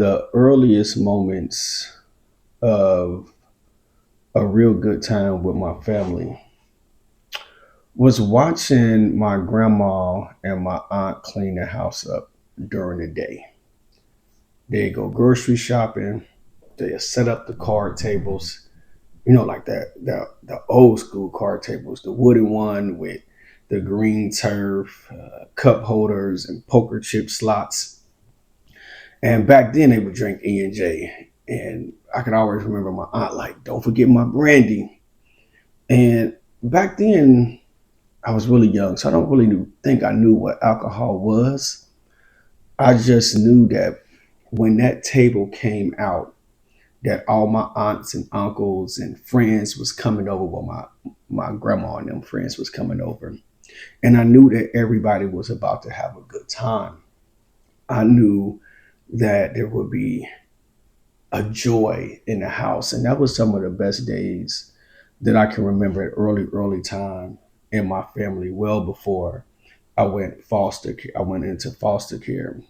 the earliest moments of a real good time with my family was watching my grandma and my aunt clean the house up during the day. They go grocery shopping, they set up the card tables, like the old school card tables, the wooden one with the green turf, cup holders, and poker chip slots. And back then they would drink E&J. And I could always remember my aunt like, don't forget my brandy. And back then I was really young, so I don't really think I knew what alcohol was. I just knew that when that table came out, that all my aunts and uncles and friends was coming over. Well, my grandma and them friends was coming over. And I knew that everybody was about to have a good time. I knew that there would be a joy in the house. And that was some of the best days that I can remember at early time in my family, well before I went into foster care.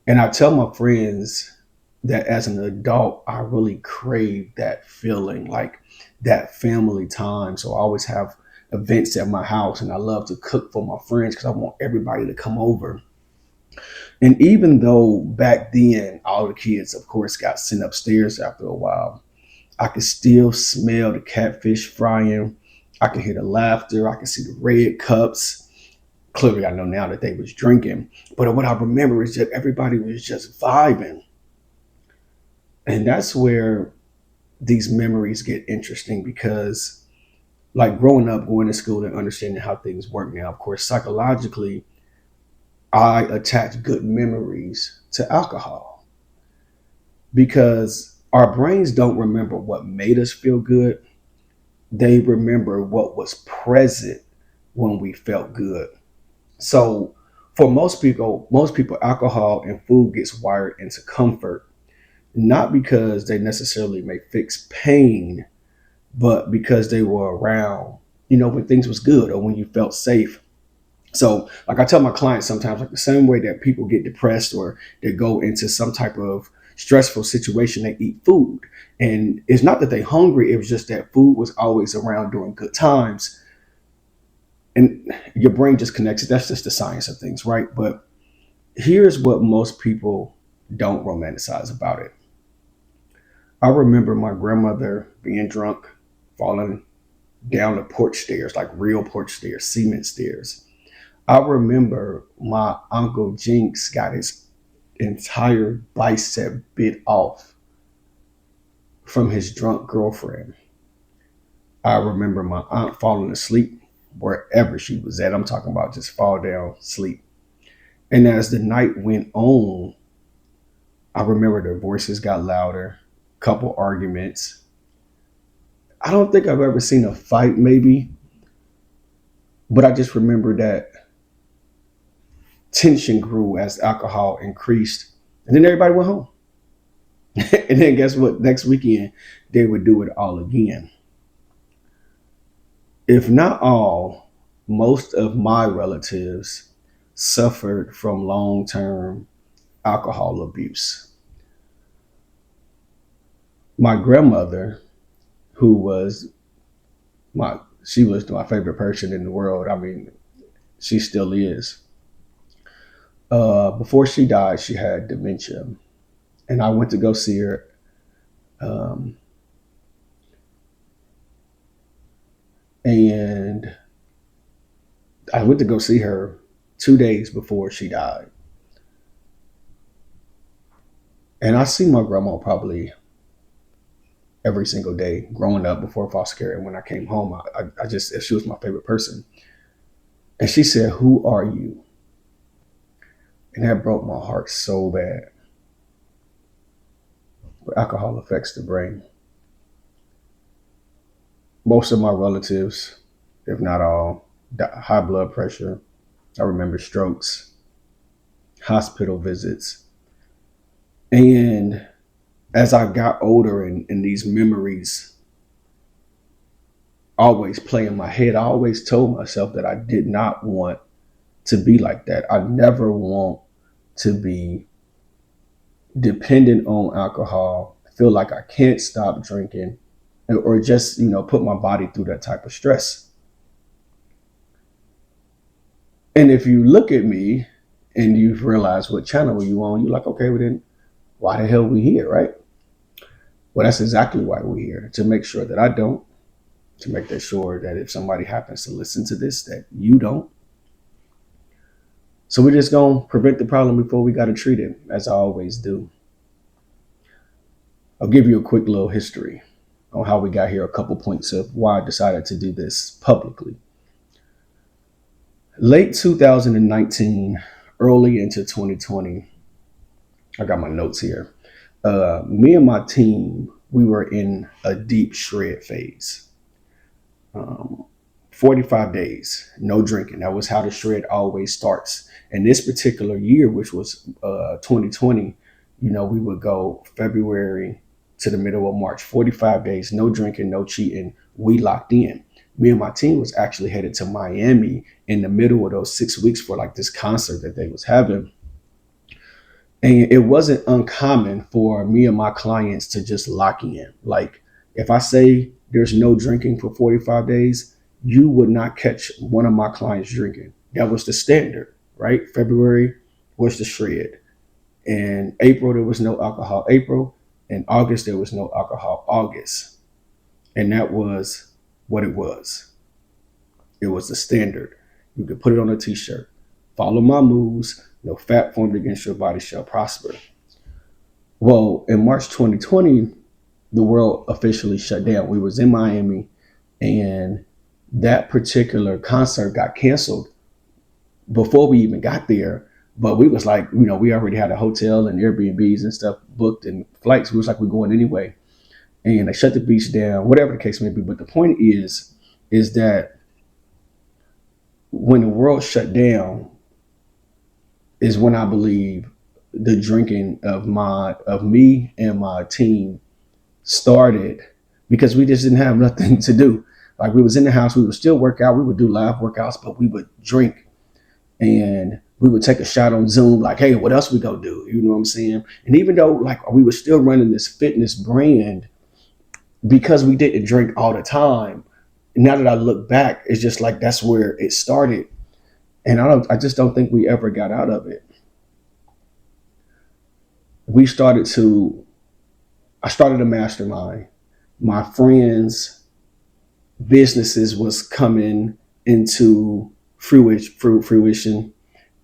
And I tell my friends that as an adult, I really crave that feeling, like that family time. So I always have events at my house and I love to cook for my friends because I want everybody to come over. And even though back then all the kids, of course, got sent upstairs after a while, I could still smell the catfish frying. I could hear the laughter. I could see the red cups. Clearly, I know now that they was drinking. But what I remember is that everybody was just vibing. And that's where these memories get interesting because, like growing up, going to school and understanding how things work now, of course, psychologically, I attach good memories to alcohol because our brains don't remember what made us feel good. They remember what was present when we felt good. So for most people, alcohol and food gets wired into comfort, not because they necessarily may fix pain, but because they were around, when things was good or when you felt safe. So like I tell my clients sometimes, like the same way that people get depressed or they go into some type of stressful situation, they eat food. And it's not that they hungry, it was just that food was always around during good times. And your brain just connects it. That's just the science of things, right? But here's what most people don't romanticize about it. I remember my grandmother being drunk, falling down the porch stairs, like real porch stairs, cement stairs. I remember my uncle Jinx got his entire bicep bit off from his drunk girlfriend. I remember my aunt falling asleep wherever she was at. I'm talking about just fall down, sleep. And as the night went on, I remember their voices got louder, couple arguments. I don't think I've ever seen a fight, maybe, but I just remember that tension grew as alcohol increased. And then everybody went home. And then guess what? Next weekend, they would do it all again. If not all, most of my relatives suffered from long term alcohol abuse. My grandmother, who was she was my favorite person in the world. I mean, she still is. Before she died, she had dementia, and I went to go see her. Um, and I went to go see her 2 days before she died. And I see my grandma probably every single day growing up before foster care. And when I came home, I just, she was my favorite person. And she said, "Who are you?" And that broke my heart so bad. But alcohol affects the brain. Most of my relatives, if not all, high blood pressure. I remember strokes, hospital visits. And as I got older and these memories always play in my head, I always told myself that I did not want to be like that. I never want to be dependent on alcohol, feel like I can't stop drinking, or just, put my body through that type of stress. And if you look at me and you've realized what channel are you on, you're like, okay, well then why the hell we here, right? Well, that's exactly why we're here, to make sure that I don't, to make that sure that if somebody happens to listen to this, that you don't. So we're just going to prevent the problem before we got to treat it, as I always do. I'll give you a quick little history on how we got here, a couple points of why I decided to do this publicly. Late 2019, early into 2020, I got my notes here. Me and my team, we were in a deep shred phase. Um, 45 days, no drinking. That was how the shred always starts. And this particular year, which was 2020, we would go February to the middle of March, 45 days, no drinking, no cheating. We locked in. Me and my team was actually headed to Miami in the middle of those 6 weeks for like this concert that they was having. And it wasn't uncommon for me and my clients to just lock in. Like if I say there's no drinking for 45 days, you would not catch one of my clients drinking. That was the standard, right? February was the shred. In April, there was no alcohol. April. In August, there was no alcohol. August. And that was what it was. It was the standard. You could put it on a t-shirt. Follow my moves. No fat formed against your body shall prosper. Well, in March 2020, the world officially shut down. We was in Miami, and that particular concert got canceled before we even got there. But we was like, we already had a hotel and Airbnbs and stuff booked and flights. We was like, we're going anyway. And they shut the beach down, whatever the case may be. But the point is that when the world shut down is when I believe the drinking of me and my team started, because we just didn't have nothing to do. Like we was in the house, we would still work out, we would do live workouts, but we would drink and we would take a shot on Zoom, like, hey, what else we gonna do? You know what I'm saying? And even though like we were still running this fitness brand, because we didn't drink all the time, now that I look back, it's just like that's where it started. And I just don't think we ever got out of it. I started a mastermind. My friends' businesses was coming into fruition,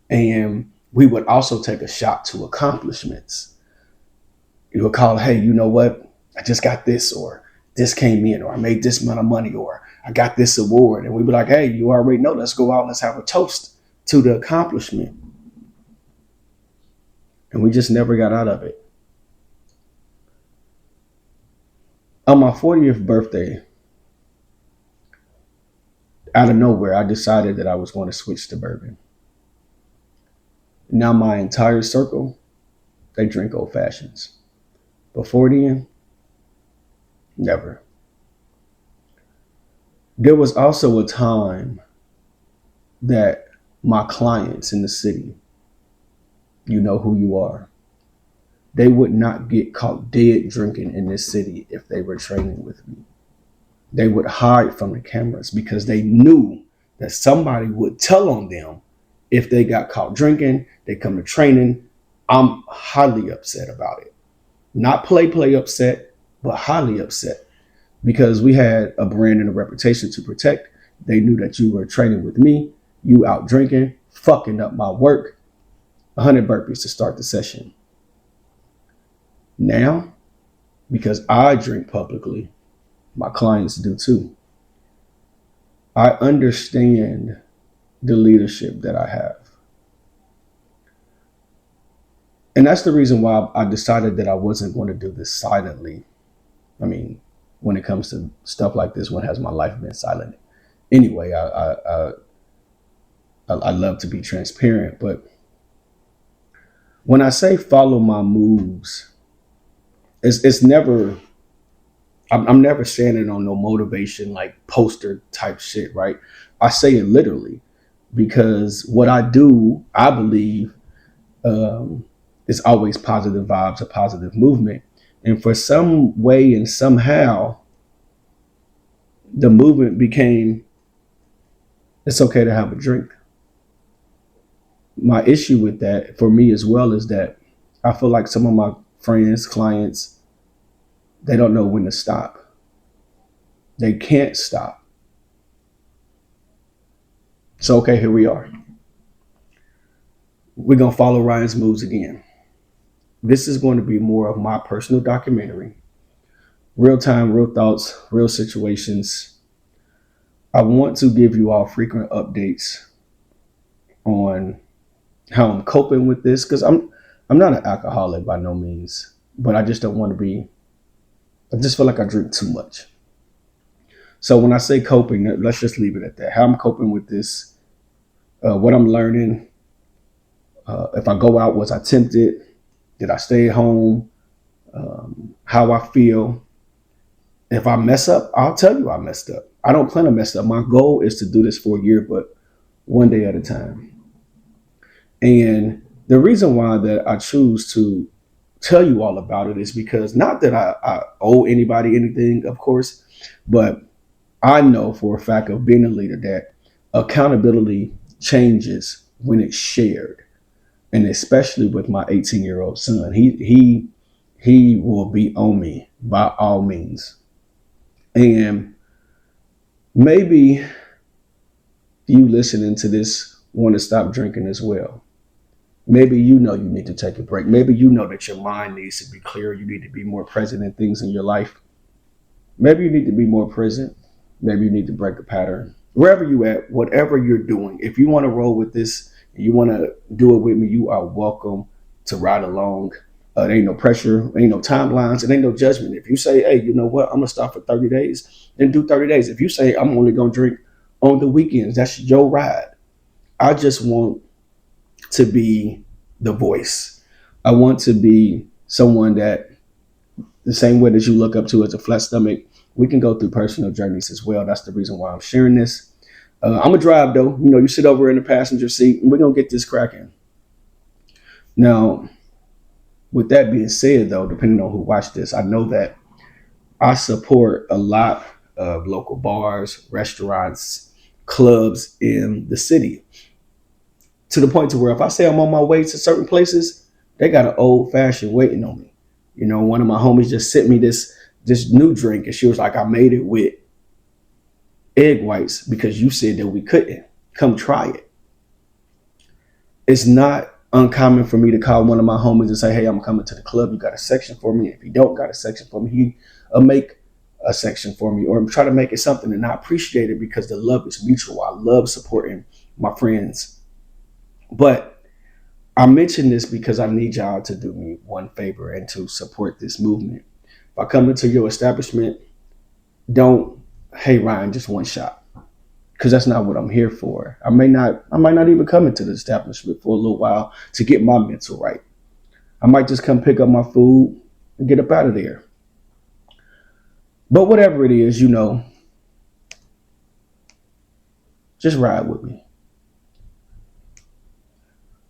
and we would also take a shot to accomplishments. You would call, hey, you know what? I just got this, or this came in, or I made this amount of money, or I got this award. And we'd be like, hey, you already know, let's go out, let's have a toast to the accomplishment. And we just never got out of it. On my 40th birthday, out of nowhere, I decided that I was going to switch to bourbon. Now my entire circle, they drink old fashions. Before then, never. There was also a time that my clients in the city, you know who you are, they would not get caught dead drinking in this city if they were training with me. They would hide from the cameras because they knew that somebody would tell on them if they got caught drinking. They come to training. I'm highly upset about it. Not play upset, but highly upset, because we had a brand and a reputation to protect. They knew that you were training with me, you out drinking, fucking up my work. 100 burpees to start the session. Now, because I drink publicly, my clients do too. I understand the leadership that I have. And that's the reason why I decided that I wasn't going to do this silently. I mean, when it comes to stuff like this, when has my life been silent? Anyway, I love to be transparent, but when I say follow my moves, it's never, I'm never standing on no motivation like poster type shit, right? I say it literally, because what I do, I believe, it's always positive vibes, a positive movement. And for some way and somehow, the movement became it's okay to have a drink. My issue with that for me as well is that I feel like some of my friends, clients, they don't know when to stop. They can't stop. So, okay, here we are. We're going to follow Ryan's moves again. This is going to be more of my personal documentary, real time, real thoughts, real situations. I want to give you all frequent updates on how I'm coping with this because I'm not an alcoholic by no means, but I just don't want to be. I just feel like I drink too much. So when I say coping, let's just leave it at that. How I'm coping with this, what I'm learning. If I go out, was I tempted? Did I stay at home? How I feel. If I mess up, I'll tell you I messed up. I don't plan to mess up. My goal is to do this for a year, but one day at a time. And the reason why that I choose to tell you all about it is because not that I owe anybody anything, of course, but I know for a fact of being a leader that accountability changes when it's shared. And especially with my 18-year-old son, he will be on me by all means. And maybe you listening to this want to stop drinking as well. Maybe you know you need to take a break. Maybe you know that your mind needs to be clear. You need to be more present in things in your life. Maybe you need to be more present. Maybe you need to break a pattern. Wherever you at, whatever you're doing, if you want to roll with this and you want to do it with me, you are welcome to ride along. There ain't no pressure, ain't no timelines, it ain't no judgment. If you say, hey, you know what, I'm gonna stop for 30 days, then do 30 days. If you say I'm only gonna drink on the weekends, that's your ride. I just want to be the voice. I want to be someone that the same way that you look up to as a flat stomach, we can go through personal journeys as well. That's the reason why I'm sharing this. I'm gonna drive though. You know, you sit over in the passenger seat, and we're gonna get this cracking. Now, with that being said, though, depending on who watched this, I know that I support a lot of local bars, restaurants, clubs in the city. To the point to where if I say I'm on my way to certain places, they got an old fashioned waiting on me. You know, one of my homies just sent me this new drink, and she was like, "I made it with egg whites because you said that we couldn't. Come try it." It's not uncommon for me to call one of my homies and say, "Hey, I'm coming to the club. You got a section for me?" If he don't got a section for me, he'll make a section for me or try to make it something. And I appreciate it because the love is mutual. I love supporting my friends. But I mention this because I need y'all to do me one favor and to support this movement. If I come into your establishment, don't, hey Ryan, just one shot. Because that's not what I'm here for. I might not even come into the establishment for a little while to get my mental right. I might just come pick up my food and get up out of there. But whatever it is, you know, just ride with me.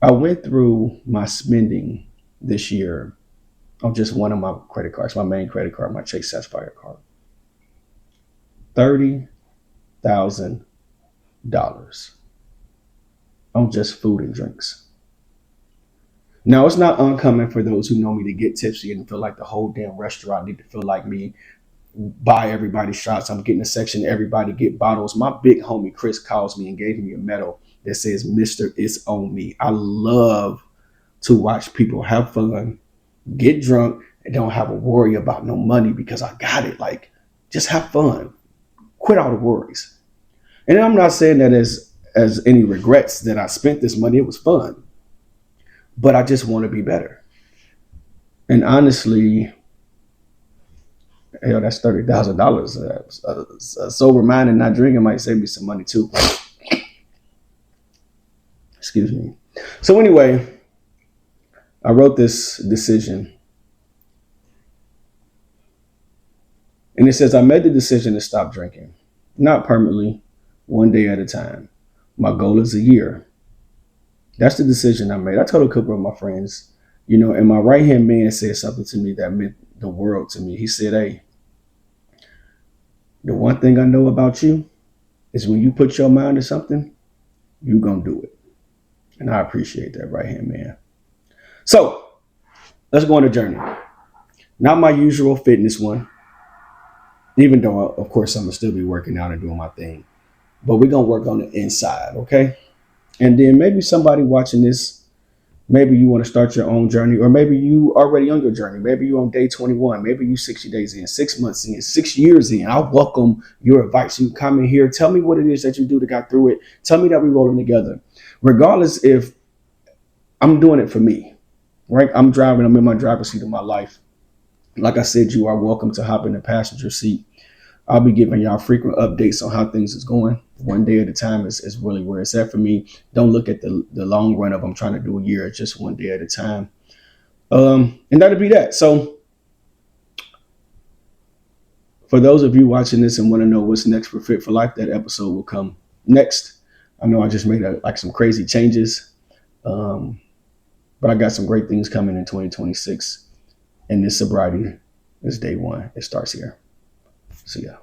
I went through my spending this year on just one of my credit cards, my main credit card, my Chase Sapphire card. $30,000 on just food and drinks. Now, it's not uncommon for those who know me to get tipsy and feel like the whole damn restaurant need to feel like me, buy everybody shots. I'm getting a section, everybody get bottles. My big homie Chris calls me and gave me a medal that says, "Mr. It's on me." I love to watch people have fun, get drunk, and don't have a worry about no money because I got it. Like, just have fun. Quit all the worries. And I'm not saying that as any regrets that I spent this money. It was fun. But I just want to be better. And honestly, hell, that's $30,000. A sober mind and not drinking might save me some money too. Excuse me. So anyway, I wrote this decision. And it says, I made the decision to stop drinking. Not permanently, one day at a time. My goal is a year. That's the decision I made. I told a couple of my friends, And my right hand man said something to me that meant the world to me. He said, "Hey, the one thing I know about you is when you put your mind to something, you gonna do it." And I appreciate that right hand man. So let's go on a journey. Not my usual fitness one, even though of course I'm gonna still be working out and doing my thing. But we're gonna work on the inside, okay? And then maybe somebody watching this, maybe you want to start your own journey, or maybe you already on your journey. Maybe you're on day 21. Maybe you 60 days in, 6 months in, 6 years in. I welcome your advice. You come in here, tell me what it is that you do to got through it. Tell me that we're rolling together. Regardless if I'm doing it for me, right? I'm driving, I'm in my driver's seat of my life. Like I said, you are welcome to hop in the passenger seat. I'll be giving y'all frequent updates on how things is going. One day at a time is really where it's at for me. Don't look at the long run of I'm trying to do a year. It's just one day at a time. And that'll be that. So for those of you watching this and want to know what's next for Fit for Life, that episode will come next. I know I just made some crazy changes, but I got some great things coming in 2026. And this sobriety is day one. It starts here. See ya.